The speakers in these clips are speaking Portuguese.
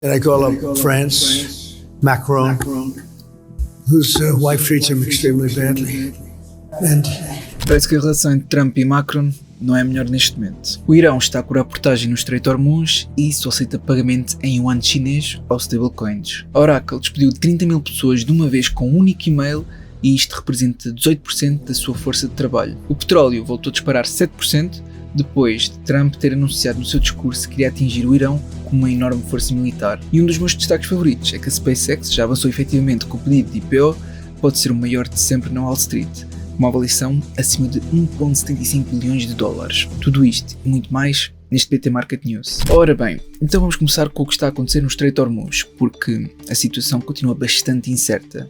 And I call up France, Macron, whose wife treats him extremely badly. And Parece que a relação entre Trump e Macron não é melhor neste momento. O Irão está a curar portagem no Estreito de Hormuz e só aceita pagamento em yuan chinês ou stablecoins. A Oracle despediu 30 mil pessoas de uma vez com um único e-mail e isto representa 18% da sua força de trabalho. O petróleo voltou a disparar 7% depois de Trump ter anunciado no seu discurso que queria atingir o Irão com uma enorme força militar. E um dos meus destaques favoritos é que a SpaceX já avançou efetivamente com o pedido de IPO, pode ser o maior de sempre na Wall Street, com uma avaliação acima de 1,75 bilhões de dólares. Tudo isto e muito mais neste BT Market News. Ora bem, então vamos começar com o que está a acontecer no Estreito de Hormuz, porque a situação continua bastante incerta.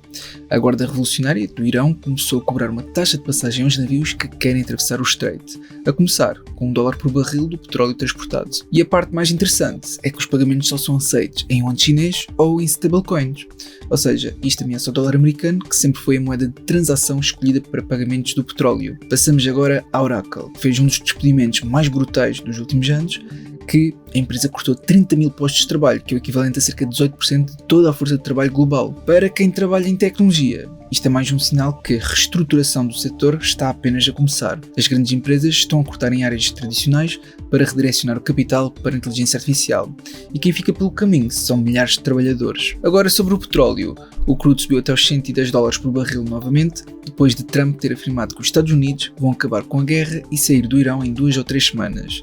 A Guarda Revolucionária do Irão começou a cobrar uma taxa de passagem aos navios que querem atravessar o Estreito, a começar com $1 por barril do petróleo transportado. E a parte mais interessante é que os pagamentos só são aceitos em yuan chinês ou em stablecoins, ou seja, isto ameaça o dólar americano, que sempre foi a moeda de transação escolhida para pagamentos do petróleo. Passamos agora à Oracle, que fez um dos despedimentos mais brutais dos últimos anos, que a empresa cortou 30 mil postos de trabalho, que é o equivalente a cerca de 18% de toda a força de trabalho global. Para quem trabalha em tecnologia, isto é mais um sinal que a reestruturação do setor está apenas a começar. As grandes empresas estão a cortar em áreas tradicionais para redirecionar o capital para a inteligência artificial. E quem fica pelo caminho são milhares de trabalhadores. Agora sobre o petróleo, o crudo subiu até os $110 por barril novamente, depois de Trump ter afirmado que os Estados Unidos vão acabar com a guerra e sair do Irão em 2 ou 3 semanas.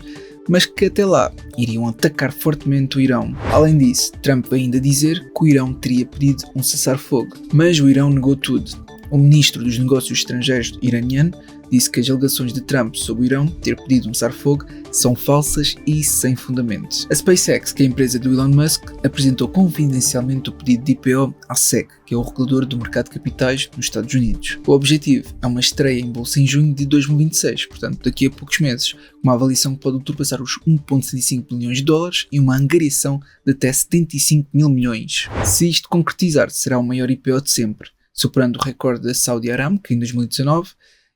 Mas que até lá iriam atacar fortemente o Irão. Além disso, Trump veio ainda dizer que o Irão teria pedido um cessar-fogo, mas o Irão negou tudo. O ministro dos Negócios Estrangeiros iraniano disse que as alegações de Trump sobre o Irão ter pedido um cessar-fogo são falsas e sem fundamento. A SpaceX, que é a empresa do Elon Musk, apresentou confidencialmente o pedido de IPO à SEC, que é o regulador do mercado de capitais nos Estados Unidos. O objetivo é uma estreia em bolsa em junho de 2026, portanto daqui a poucos meses, uma avaliação que pode ultrapassar os 1,75 bilhões de dólares e uma angariação de até 75 mil milhões. Se isto concretizar, será o maior IPO de sempre, superando o recorde da Saudi Aramco em 2019,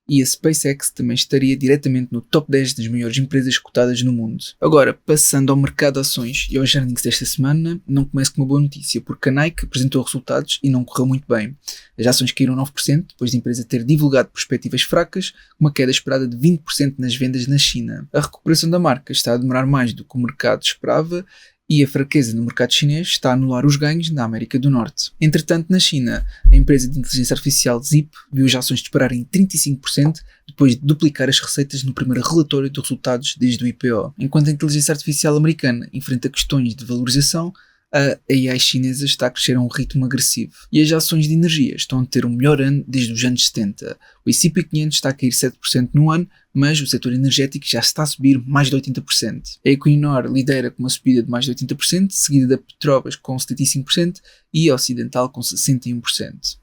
e a SpaceX também estaria diretamente no top 10 das maiores empresas cotadas no mundo. Agora, passando ao mercado de ações e aos earnings desta semana, não começo com uma boa notícia, porque a Nike apresentou resultados e não correu muito bem. As ações caíram 9% depois da empresa ter divulgado perspectivas fracas, uma queda esperada de 20% nas vendas na China. A recuperação da marca está a demorar mais do que o mercado esperava, e a fraqueza no mercado chinês está a anular os ganhos na América do Norte. Entretanto, na China, a empresa de inteligência artificial Zip viu as ações dispararem 35% depois de duplicar as receitas no primeiro relatório de resultados desde o IPO. Enquanto a inteligência artificial americana enfrenta questões de valorização, a AI chinesa está a crescer a um ritmo agressivo. E as ações de energia estão a ter um melhor ano desde os anos 70. O S&P 500 está a cair 7% no ano, mas o setor energético já está a subir mais de 80%. A Equinor lidera com uma subida de mais de 80%, seguida da Petrobras com 75% e a Ocidental com 61%.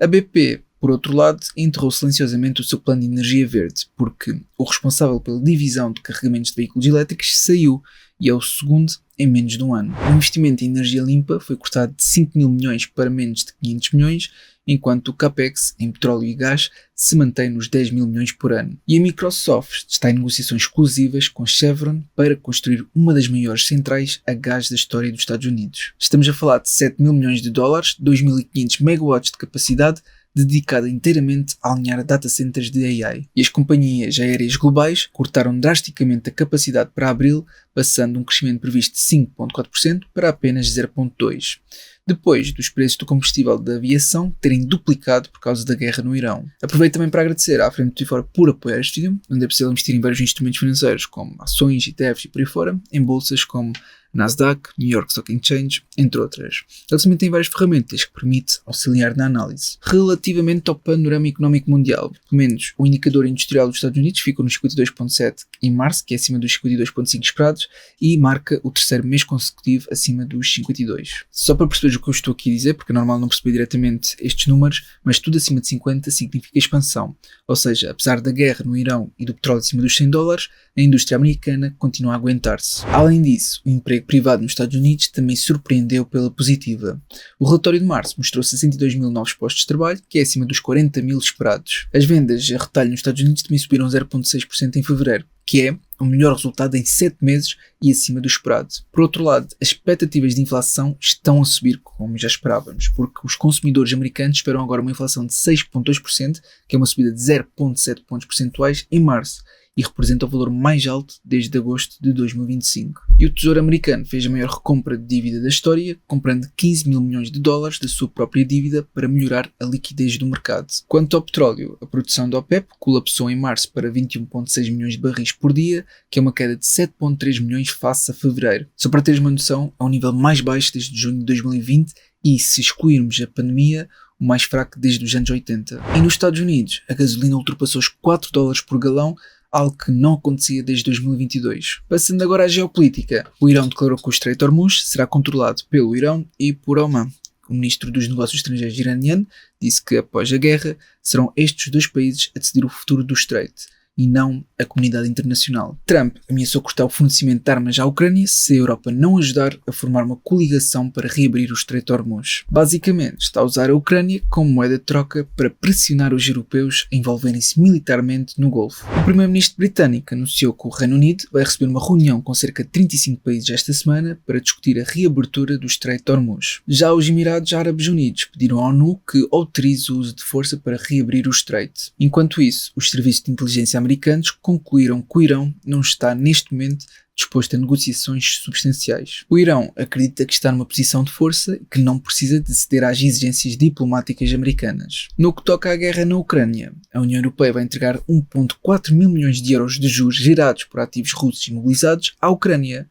A BP, por outro lado, enterrou silenciosamente o seu plano de energia verde, porque o responsável pela divisão de carregamentos de veículos elétricos saiu e é o segundo em menos de um ano. O investimento em energia limpa foi cortado de 5 mil milhões para menos de 500 milhões, enquanto o CAPEX em petróleo e gás se mantém nos 10 mil milhões por ano. E a Microsoft está em negociações exclusivas com Chevron para construir uma das maiores centrais a gás da história dos Estados Unidos. Estamos a falar de 7 mil milhões de dólares, 2.500 megawatts de capacidade, dedicada inteiramente a alinhar data centers de AI. E as companhias aéreas globais cortaram drasticamente a capacidade para abril, passando um crescimento previsto de 5,4% para apenas 0,2%. Depois dos preços do combustível da aviação terem duplicado por causa da guerra no Irão. Aproveito também para agradecer à Frente de Fora por apoiar este vídeo, onde é possível investir em vários instrumentos financeiros, como ações, ETFs e por aí fora, em bolsas como Nasdaq, New York Stock Exchange, entre outras. Ele também tem várias ferramentas que permitem auxiliar na análise. Relativamente ao panorama económico mundial, pelo menos o indicador industrial dos Estados Unidos ficou nos 52,7 em março, que é acima dos 52,5 esperados, e marca o terceiro mês consecutivo acima dos 52. Só para perceberes o que eu estou aqui a dizer, porque é normal não perceber diretamente estes números, mas tudo acima de 50 significa expansão. Ou seja, apesar da guerra no Irão e do petróleo acima dos $100, a indústria americana continua a aguentar-se. Além disso, o emprego privado nos Estados Unidos também surpreendeu pela positiva. O relatório de março mostrou 62 mil novos postos de trabalho, que é acima dos 40 mil esperados. As vendas a retalho nos Estados Unidos também subiram 0,6% em fevereiro, que é o melhor resultado em 7 meses e acima do esperado. Por outro lado, as expectativas de inflação estão a subir, como já esperávamos, porque os consumidores americanos esperam agora uma inflação de 6,2%, que é uma subida de 0,7 pontos percentuais em março, e representa o valor mais alto desde agosto de 2025. E o Tesouro americano fez a maior recompra de dívida da história, comprando 15 mil milhões de dólares da sua própria dívida para melhorar a liquidez do mercado. Quanto ao petróleo, a produção da OPEP colapsou em março para 21,6 milhões de barris por dia, que é uma queda de 7,3 milhões face a fevereiro. Só para teres uma noção, é um nível mais baixo desde junho de 2020 e, se excluirmos a pandemia, o mais fraco desde os anos 80. E nos Estados Unidos, a gasolina ultrapassou os 4 dólares por galão, algo que não acontecia desde 2022. Passando agora à geopolítica, o Irão declarou que o Estreito de Hormuz será controlado pelo Irão e por Oman. O ministro dos Negócios Estrangeiros iraniano disse que, após a guerra, serão estes dois países a decidir o futuro do Estreito, e não a comunidade internacional. Trump ameaçou cortar o fornecimento de armas à Ucrânia se a Europa não ajudar a formar uma coligação para reabrir o Estreito de Hormuz. Basicamente, está a usar a Ucrânia como moeda de troca para pressionar os europeus a envolverem-se militarmente no Golfo. O primeiro-ministro britânico anunciou que o Reino Unido vai receber uma reunião com cerca de 35 países esta semana para discutir a reabertura do Estreito de Hormuz. Já os Emirados Árabes Unidos pediram à ONU que autorize o uso de força para reabrir o Estreito. Enquanto isso, os serviços de inteligência americanos concluíram que o Irão não está neste momento disposto a negociações substanciais. O Irão acredita que está numa posição de força e que não precisa de ceder às exigências diplomáticas americanas. No que toca à guerra na Ucrânia, a União Europeia vai entregar 1,4 mil milhões de euros de juros gerados por ativos russos imobilizados à Ucrânia.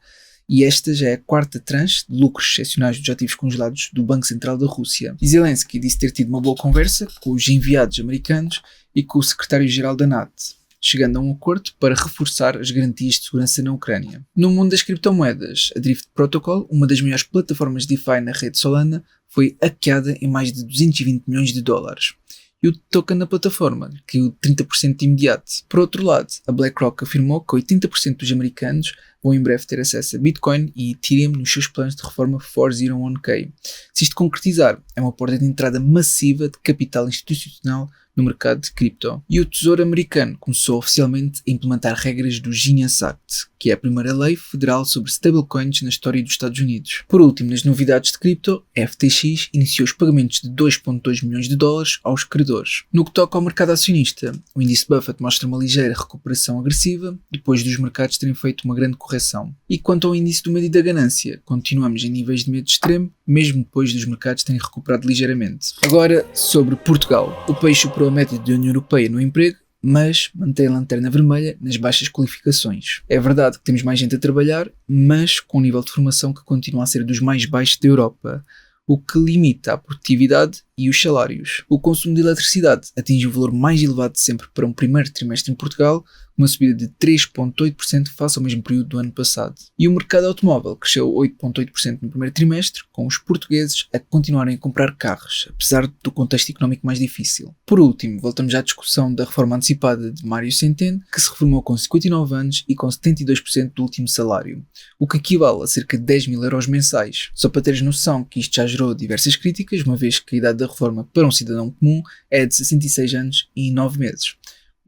E esta já é a quarta tranche de lucros excepcionais dos ativos congelados do Banco Central da Rússia. E Zelensky disse ter tido uma boa conversa com os enviados americanos e com o secretário-geral da NATO, chegando a um acordo para reforçar as garantias de segurança na Ucrânia. No mundo das criptomoedas, a Drift Protocol, uma das maiores plataformas DeFi na rede Solana, foi hackeada em mais de 220 milhões de dólares. E o token da plataforma caiu 30% de imediato. Por outro lado, a BlackRock afirmou que 80% dos americanos vão em breve ter acesso a Bitcoin e Ethereum nos seus planos de reforma 401k. Se isto concretizar, é uma porta de entrada massiva de capital institucional no mercado de cripto. E o Tesouro americano começou oficialmente a implementar regras do Genius Act, que é a primeira lei federal sobre stablecoins na história dos Estados Unidos. Por último, nas novidades de cripto, a FTX iniciou os pagamentos de 2,2 milhões de dólares aos credores. No que toca ao mercado acionista, o índice Buffett mostra uma ligeira recuperação agressiva, depois dos mercados terem feito uma grande correção. E quanto ao índice do medo e da ganância, continuamos em níveis de medo extremo, mesmo depois dos mercados terem recuperado ligeiramente. Agora, sobre Portugal. O país superou a média da União Europeia no emprego, mas mantém a lanterna vermelha nas baixas qualificações. É verdade que temos mais gente a trabalhar, mas com um nível de formação que continua a ser dos mais baixos da Europa, o que limita a produtividade e os salários. O consumo de eletricidade atinge o valor mais elevado de sempre para um primeiro trimestre em Portugal, uma subida de 3,8% face ao mesmo período do ano passado. E o mercado automóvel cresceu 8,8% no primeiro trimestre, com os portugueses a continuarem a comprar carros, apesar do contexto económico mais difícil. Por último, voltamos à discussão da reforma antecipada de Mário Centeno, que se reformou com 59 anos e com 72% do último salário, o que equivale a cerca de 10 mil euros mensais. Só para teres noção que isto já gerou diversas críticas, uma vez que a idade da reforma para um cidadão comum é de 66 anos e 9 meses.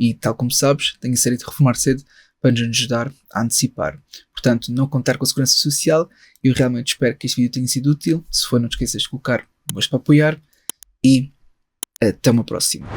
E, tal como sabes, tenho a série de reformar cedo para nos ajudar a antecipar. Portanto, não contar com a segurança social. Eu realmente espero que este vídeo tenha sido útil. Se for, não te esqueças de colocar um gosto para apoiar. E até uma próxima.